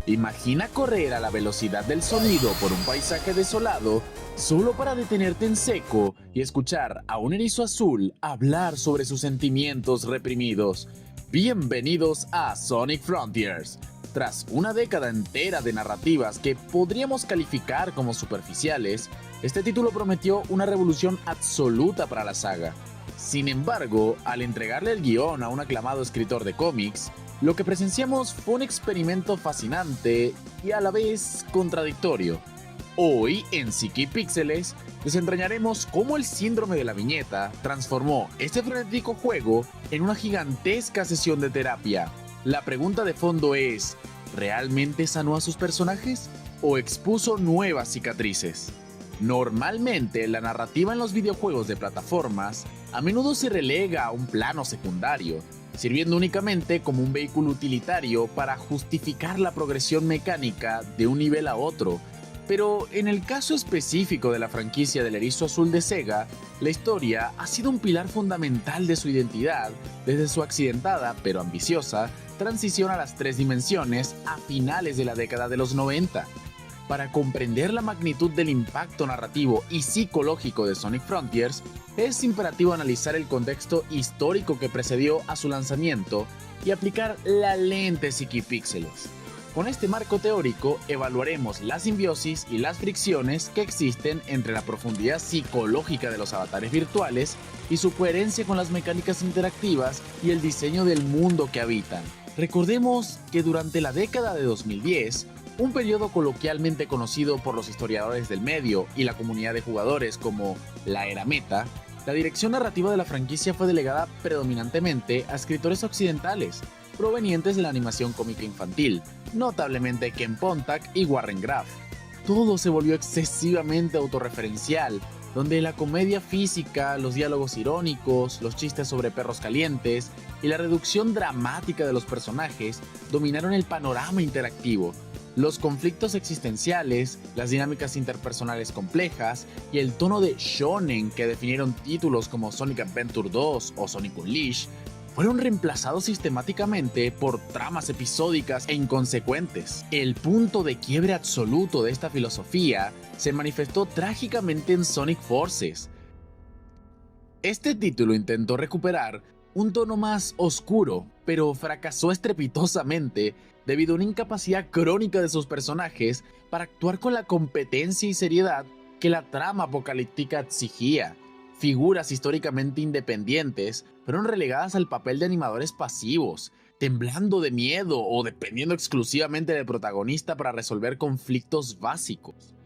Imagina correr a la velocidad del sonido por un paisaje desolado solo para detenerte en seco y escuchar a un erizo azul hablar sobre sus sentimientos reprimidos. Bienvenidos a Sonic Frontiers. Tras una década entera de narrativas que podríamos calificar como superficiales, este título prometió una revolución absoluta para la saga. Sin embargo, al entregarle el guión a un aclamado escritor de cómics, lo que presenciamos fue un experimento fascinante y a la vez contradictorio. Hoy, en Psique y Píxeles, desentrañaremos cómo el síndrome de la viñeta transformó este frenético juego en una gigantesca sesión de terapia. La pregunta de fondo es, ¿realmente sanó a sus personajes o expuso nuevas cicatrices? Normalmente, la narrativa en los videojuegos de plataformas a menudo se relega a un plano secundario, sirviendo únicamente como un vehículo utilitario para justificar la progresión mecánica de un nivel a otro. Pero en el caso específico de la franquicia del Erizo Azul de Sega, la historia ha sido un pilar fundamental de su identidad desde su accidentada, pero ambiciosa, transición a las 3 dimensiones a finales de la década de los 90. Para comprender la magnitud del impacto narrativo y psicológico de Sonic Frontiers, es imperativo analizar el contexto histórico que precedió a su lanzamiento y aplicar la lente Psique y Píxeles. Con este marco teórico evaluaremos la simbiosis y las fricciones que existen entre la profundidad psicológica de los avatares virtuales y su coherencia con las mecánicas interactivas y el diseño del mundo que habitan. Recordemos que durante la década de 2010, un periodo coloquialmente conocido por los historiadores del medio y la comunidad de jugadores como la era meta, la dirección narrativa de la franquicia fue delegada predominantemente a escritores occidentales, provenientes de la animación cómica infantil, notablemente Ken Pontac y Warren Graff. Todo se volvió excesivamente autorreferencial, donde la comedia física, los diálogos irónicos, los chistes sobre perros calientes y la reducción dramática de los personajes dominaron el panorama interactivo. Los conflictos existenciales, las dinámicas interpersonales complejas y el tono de shonen que definieron títulos como Sonic Adventure 2 o Sonic Unleashed fueron reemplazados sistemáticamente por tramas episódicas e inconsecuentes. El punto de quiebre absoluto de esta filosofía se manifestó trágicamente en Sonic Forces. Este título intentó recuperar un tono más oscuro, pero fracasó estrepitosamente debido a una incapacidad crónica de sus personajes para actuar con la competencia y seriedad que la trama apocalíptica exigía. Figuras históricamente independientes fueron relegadas al papel de animadores pasivos, temblando de miedo o dependiendo exclusivamente del protagonista para resolver conflictos básicos.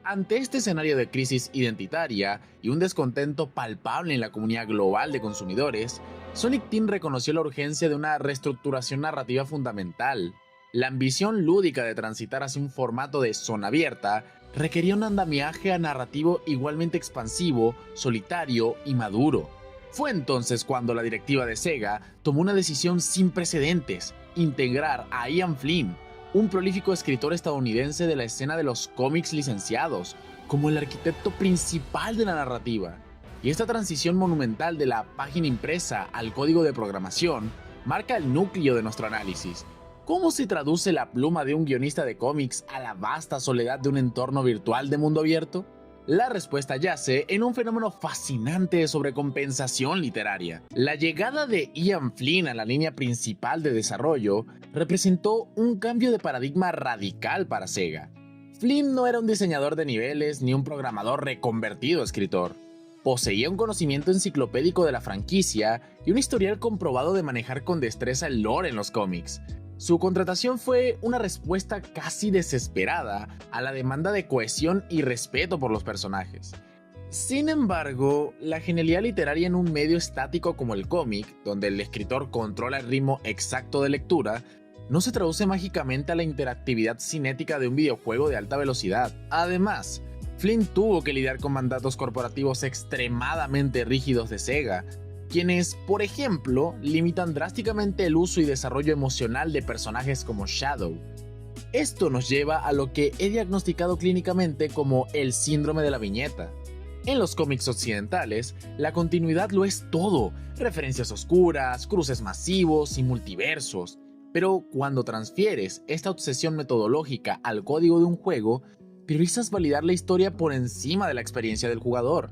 Ante este escenario de crisis identitaria y un descontento palpable en la comunidad global de consumidores, Sonic Team reconoció la urgencia de una reestructuración narrativa fundamental. La ambición lúdica de transitar hacia un formato de zona abierta requería un andamiaje narrativo igualmente expansivo, solitario y maduro. Fue entonces cuando la directiva de Sega tomó una decisión sin precedentes: integrar a Ian Flynn, un prolífico escritor estadounidense de la escena de los cómics licenciados, como el arquitecto principal de la narrativa. Y esta transición monumental de la página impresa al código de programación marca el núcleo de nuestro análisis. ¿Cómo se traduce la pluma de un guionista de cómics a la vasta soledad de un entorno virtual de mundo abierto? La respuesta yace en un fenómeno fascinante de sobrecompensación literaria. La llegada de Ian Flynn a la línea principal de desarrollo representó un cambio de paradigma radical para Sega. Flynn no era un diseñador de niveles ni un programador reconvertido a escritor. Poseía un conocimiento enciclopédico de la franquicia y un historial comprobado de manejar con destreza el lore en los cómics. Su contratación fue una respuesta casi desesperada a la demanda de cohesión y respeto por los personajes. Sin embargo, la genialidad literaria en un medio estático como el cómic, donde el escritor controla el ritmo exacto de lectura, no se traduce mágicamente a la interactividad cinética de un videojuego de alta velocidad. Además, Flynn tuvo que lidiar con mandatos corporativos extremadamente rígidos de Sega, quienes, por ejemplo, limitan drásticamente el uso y desarrollo emocional de personajes como Shadow. Esto nos lleva a lo que he diagnosticado clínicamente como el síndrome de la viñeta. En los cómics occidentales, la continuidad lo es todo: referencias oscuras, cruces masivos y multiversos. Pero cuando transfieres esta obsesión metodológica al código de un juego, priorizas validar la historia por encima de la experiencia del jugador.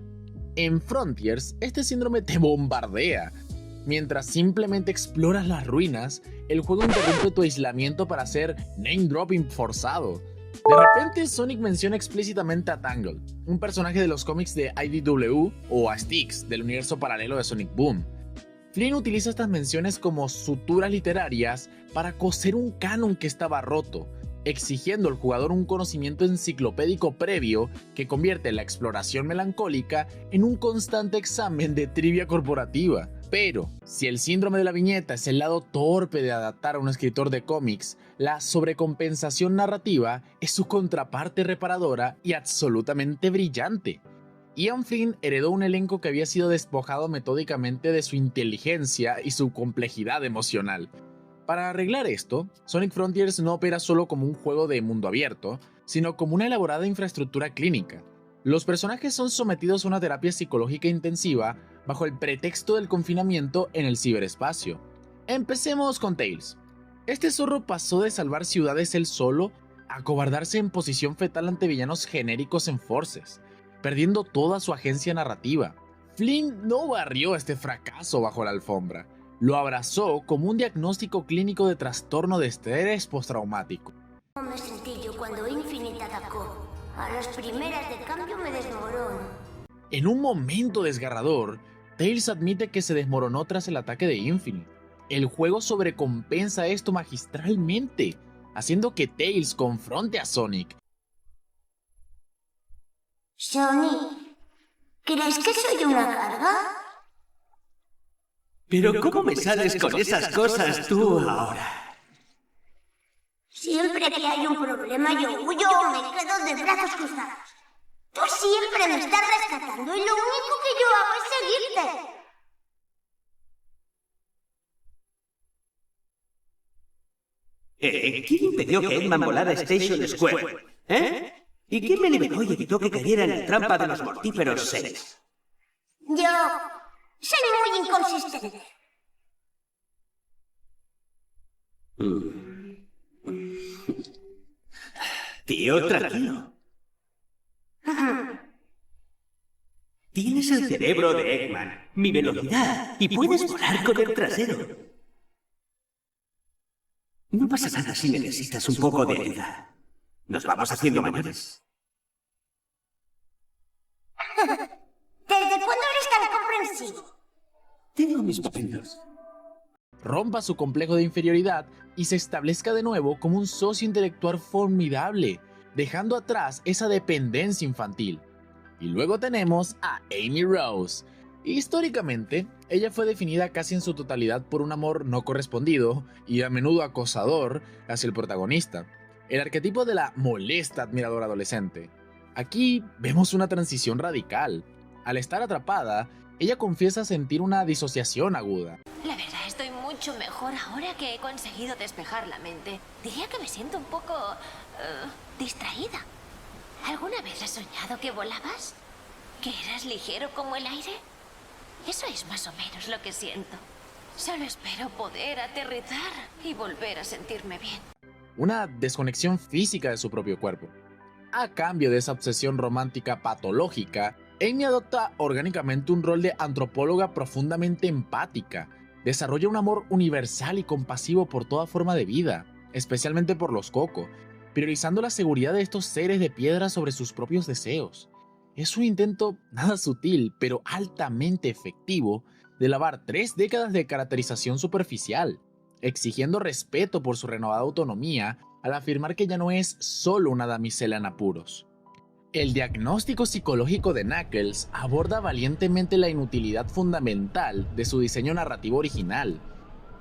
En Frontiers, este síndrome te bombardea. Mientras simplemente exploras las ruinas, el juego interrumpe tu aislamiento para hacer name dropping forzado. De repente, Sonic menciona explícitamente a Tangle, un personaje de los cómics de IDW, o a Styx, del universo paralelo de Sonic Boom. Flynn utiliza estas menciones como suturas literarias para coser un canon que estaba roto, exigiendo al jugador un conocimiento enciclopédico previo que convierte la exploración melancólica en un constante examen de trivia corporativa. Pero, si el síndrome de la viñeta es el lado torpe de adaptar a un escritor de cómics, la sobrecompensación narrativa es su contraparte reparadora y absolutamente brillante. Ian Flynn heredó un elenco que había sido despojado metódicamente de su inteligencia y su complejidad emocional. Para arreglar esto, Sonic Frontiers no opera solo como un juego de mundo abierto, sino como una elaborada infraestructura clínica. Los personajes son sometidos a una terapia psicológica intensiva bajo el pretexto del confinamiento en el ciberespacio. Empecemos con Tails. Este zorro pasó de salvar ciudades él solo a acobardarse en posición fetal ante villanos genéricos en Forces, perdiendo toda su agencia narrativa. Flynn no barrió este fracaso bajo la alfombra, lo abrazó como un diagnóstico clínico de trastorno de estrés postraumático. Me sentí yo cuando Infinite atacó. A las primeras de cambio me desmorono. En un momento desgarrador, Tails admite que se desmoronó tras el ataque de Infinite. El juego sobrecompensa esto magistralmente, haciendo que Tails confronte a Sonic. Sonic, ¿crees que soy una carga? ¿Pero cómo me sales con esas cosas tú ahora? Siempre que hay un problema yo huyo o me quedo de brazos cruzados. Tú siempre me estás rescatando y lo único que yo hago es seguirte. ¿Quién impidió que Eggman volara a Station Square? ¿Eh? ¿Y quién me liberó y evitó que cayera en la trampa de los mortíferos 6? Yo soy muy inconsistente. Tío, tranquilo. Tienes el cerebro de Eggman, mi velocidad, y puedes volar con el trasero. No pasa nada si necesitas un poco de ayuda. Nos vamos haciendo mayores. ¿Desde cuándo eres tan comprensivo? Tengo mis momentos. Rompa su complejo de inferioridad y se establezca de nuevo como un socio intelectual formidable, dejando atrás esa dependencia infantil. Y luego tenemos a Amy Rose. Históricamente, ella fue definida casi en su totalidad por un amor no correspondido y a menudo acosador hacia el protagonista, el arquetipo de la molesta admiradora adolescente. Aquí vemos una transición radical. Al estar atrapada, ella confiesa sentir una disociación aguda. La verdad, estoy mucho mejor ahora que he conseguido despejar la mente. Diría que me siento un poco distraída. ¿Alguna vez has soñado que volabas? ¿Que eras ligero como el aire? Eso es más o menos lo que siento. Solo espero poder aterrizar y volver a sentirme bien. Una desconexión física de su propio cuerpo. A cambio de esa obsesión romántica patológica, Amy adopta orgánicamente un rol de antropóloga profundamente empática. Desarrolla un amor universal y compasivo por toda forma de vida, especialmente por los Coco, priorizando la seguridad de estos seres de piedra sobre sus propios deseos. Es un intento nada sutil, pero altamente efectivo, de lavar 3 décadas de caracterización superficial, exigiendo respeto por su renovada autonomía al afirmar que ya no es solo una damisela en apuros. El diagnóstico psicológico de Knuckles aborda valientemente la inutilidad fundamental de su diseño narrativo original,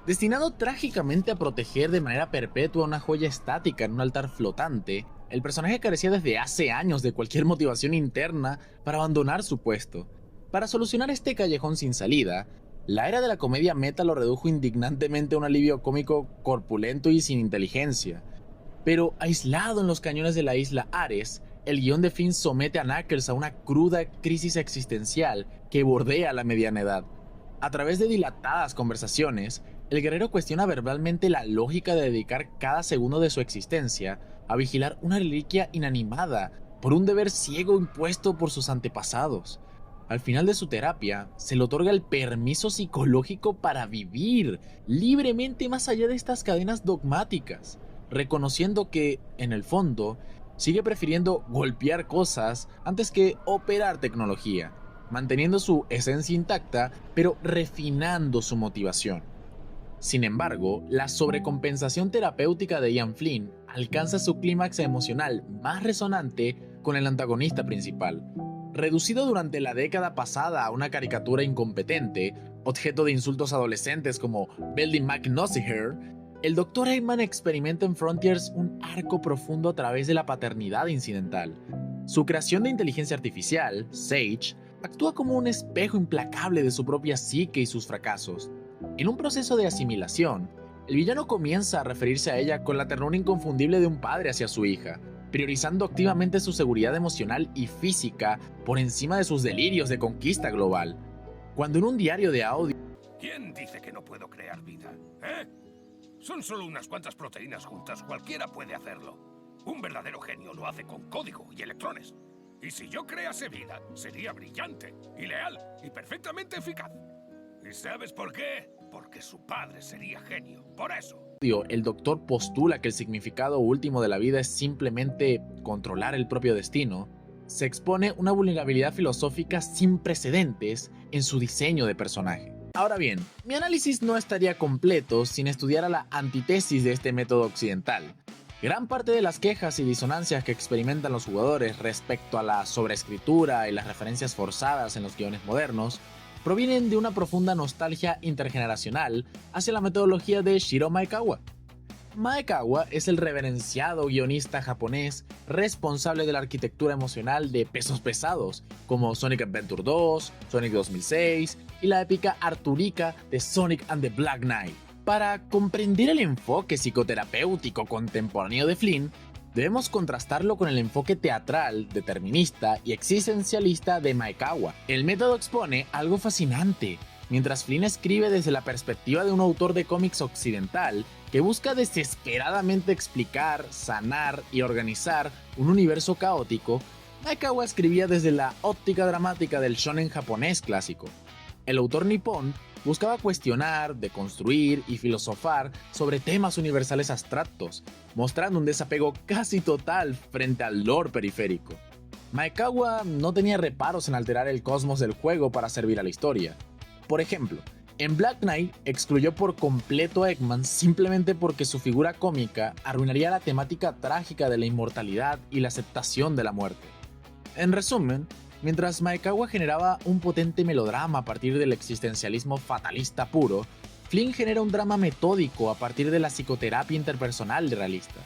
destinado trágicamente a proteger de manera perpetua una joya estática en un altar flotante. El personaje carecía desde hace años de cualquier motivación interna para abandonar su puesto. Para solucionar este callejón sin salida, la era de la comedia meta lo redujo indignantemente a un alivio cómico corpulento y sin inteligencia. Pero aislado en los cañones de la isla Ares, el guión de Finn somete a Knuckles a una cruda crisis existencial que bordea la mediana edad. A través de dilatadas conversaciones, el guerrero cuestiona verbalmente la lógica de dedicar cada segundo de su existencia a vigilar una reliquia inanimada por un deber ciego impuesto por sus antepasados. Al final de su terapia, se le otorga el permiso psicológico para vivir libremente más allá de estas cadenas dogmáticas, reconociendo que, en el fondo, sigue prefiriendo golpear cosas antes que operar tecnología, manteniendo su esencia intacta, pero refinando su motivación. Sin embargo, la sobrecompensación terapéutica de Ian Flynn alcanza su clímax emocional más resonante con el antagonista principal. Reducido durante la década pasada a una caricatura incompetente, objeto de insultos adolescentes como Beldy McNaughty, el Dr. Eggman experimenta en Frontiers un arco profundo a través de la paternidad incidental. Su creación de inteligencia artificial, Sage, actúa como un espejo implacable de su propia psique y sus fracasos. En un proceso de asimilación, el villano comienza a referirse a ella con la ternura inconfundible de un padre hacia su hija, priorizando activamente su seguridad emocional y física por encima de sus delirios de conquista global. Cuando en un diario de audio... ¿Quién dice que no puedo crear vida? ¿Eh? Son solo unas cuantas proteínas juntas, cualquiera puede hacerlo. Un verdadero genio lo hace con código y electrones. Y si yo crease vida, sería brillante y leal y perfectamente eficaz. ¿Y sabes por qué? Porque su padre sería genio. Por eso. El doctor postula que el significado último de la vida es simplemente controlar el propio destino. Se expone una vulnerabilidad filosófica sin precedentes en su diseño de personaje. Ahora bien, mi análisis no estaría completo sin estudiar a la antítesis de este método occidental. Gran parte de las quejas y disonancias que experimentan los jugadores respecto a la sobreescritura y las referencias forzadas en los guiones modernos provienen de una profunda nostalgia intergeneracional hacia la metodología de Shiro Maekawa. Maekawa es el reverenciado guionista japonés responsable de la arquitectura emocional de pesos pesados como Sonic Adventure 2, Sonic 2006 y la épica Arturica de Sonic and the Black Knight. Para comprender el enfoque psicoterapéutico contemporáneo de Flynn, debemos contrastarlo con el enfoque teatral, determinista y existencialista de Maekawa. El método expone algo fascinante, mientras Flynn escribe desde la perspectiva de un autor de cómics occidental que busca desesperadamente explicar, sanar y organizar un universo caótico. Maekawa escribía desde la óptica dramática del shonen japonés clásico. El autor nipón buscaba cuestionar, deconstruir y filosofar sobre temas universales abstractos, mostrando un desapego casi total frente al lore periférico. Maekawa no tenía reparos en alterar el cosmos del juego para servir a la historia. Por ejemplo, en Black Knight excluyó por completo a Eggman simplemente porque su figura cómica arruinaría la temática trágica de la inmortalidad y la aceptación de la muerte. En resumen, mientras Maekawa generaba un potente melodrama a partir del existencialismo fatalista puro, Flynn genera un drama metódico a partir de la psicoterapia interpersonal realista.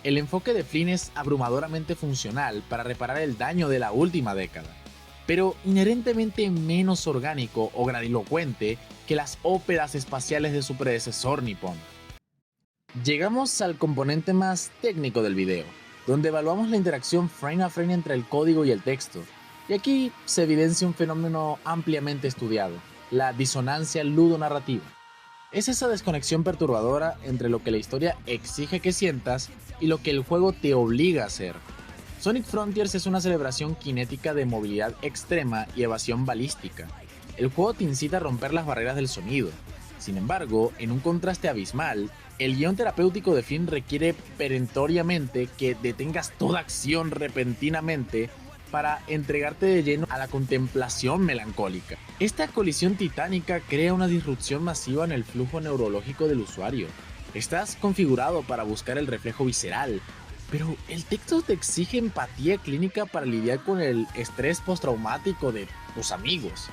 El enfoque de Flynn es abrumadoramente funcional para reparar el daño de la última década, pero inherentemente menos orgánico o grandilocuente que las óperas espaciales de su predecesor nipón. Llegamos al componente más técnico del video, donde evaluamos la interacción frame a frame entre el código y el texto. Y aquí se evidencia un fenómeno ampliamente estudiado, la disonancia ludonarrativa. Es esa desconexión perturbadora entre lo que la historia exige que sientas y lo que el juego te obliga a hacer. Sonic Frontiers es una celebración cinética de movilidad extrema y evasión balística. El juego te incita a romper las barreras del sonido. Sin embargo, en un contraste abismal, el guión terapéutico de Flynn requiere perentoriamente que detengas toda acción repentinamente para entregarte de lleno a la contemplación melancólica. Esta colisión titánica crea una disrupción masiva en el flujo neurológico del usuario. Estás configurado para buscar el reflejo visceral, pero el texto te exige empatía clínica para lidiar con el estrés postraumático de tus amigos.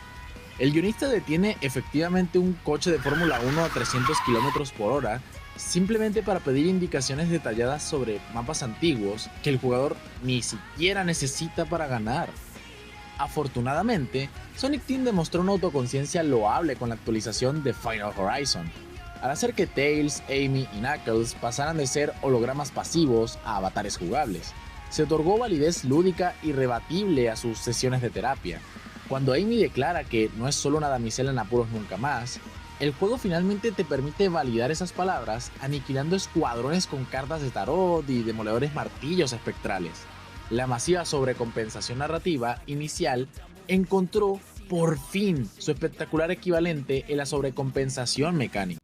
El guionista detiene efectivamente un coche de Fórmula 1 a 300 km/h simplemente para pedir indicaciones detalladas sobre mapas antiguos que el jugador ni siquiera necesita para ganar. Afortunadamente, Sonic Team demostró una autoconciencia loable con la actualización de Final Horizon, al hacer que Tails, Amy y Knuckles pasaran de ser hologramas pasivos a avatares jugables. Se otorgó validez lúdica irrebatible a sus sesiones de terapia. Cuando Amy declara que no es solo una damisela en apuros nunca más, el juego finalmente te permite validar esas palabras aniquilando escuadrones con cartas de tarot y demoledores martillos espectrales. La masiva sobrecompensación narrativa inicial encontró por fin su espectacular equivalente en la sobrecompensación mecánica.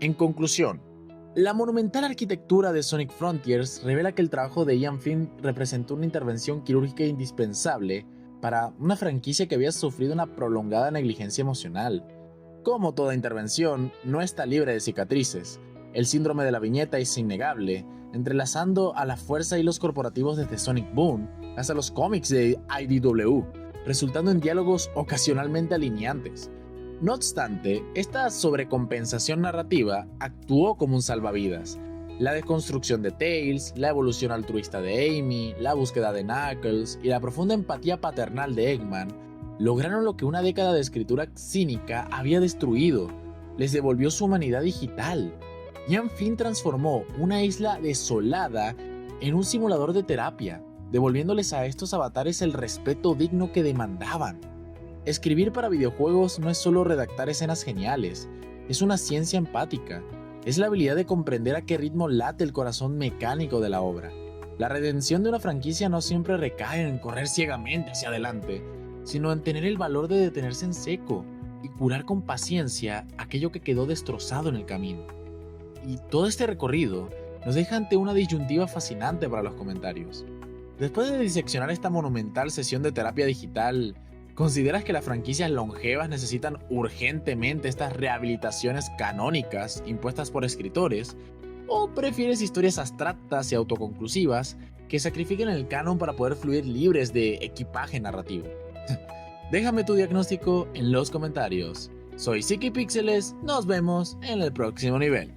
En conclusión, la monumental arquitectura de Sonic Frontiers revela que el trabajo de Ian Flynn representó una intervención quirúrgica indispensable para una franquicia que había sufrido una prolongada negligencia emocional. Como toda intervención, no está libre de cicatrices. El síndrome de la viñeta es innegable, entrelazando a la fuerza y los corporativos desde Sonic Boom hasta los cómics de IDW, resultando en diálogos ocasionalmente alineantes. No obstante, esta sobrecompensación narrativa actuó como un salvavidas. La deconstrucción de Tails, la evolución altruista de Amy, la búsqueda de Knuckles y la profunda empatía paternal de Eggman lograron lo que una década de escritura cínica había destruido. Les devolvió su humanidad digital. Ian Flynn transformó una isla desolada en un simulador de terapia, devolviéndoles a estos avatares el respeto digno que demandaban. Escribir para videojuegos no es solo redactar escenas geniales, es una ciencia empática. Es la habilidad de comprender a qué ritmo late el corazón mecánico de la obra. La redención de una franquicia no siempre recae en correr ciegamente hacia adelante, sino en tener el valor de detenerse en seco y curar con paciencia aquello que quedó destrozado en el camino. Y todo este recorrido nos deja ante una disyuntiva fascinante para los comentarios. Después de diseccionar esta monumental sesión de terapia digital, ¿consideras que las franquicias longevas necesitan urgentemente estas rehabilitaciones canónicas impuestas por escritores? ¿O prefieres historias abstractas y autoconclusivas que sacrifiquen el canon para poder fluir libres de equipaje narrativo? Déjame tu diagnóstico en los comentarios. Soy Siki Pixeles, nos vemos en el próximo nivel.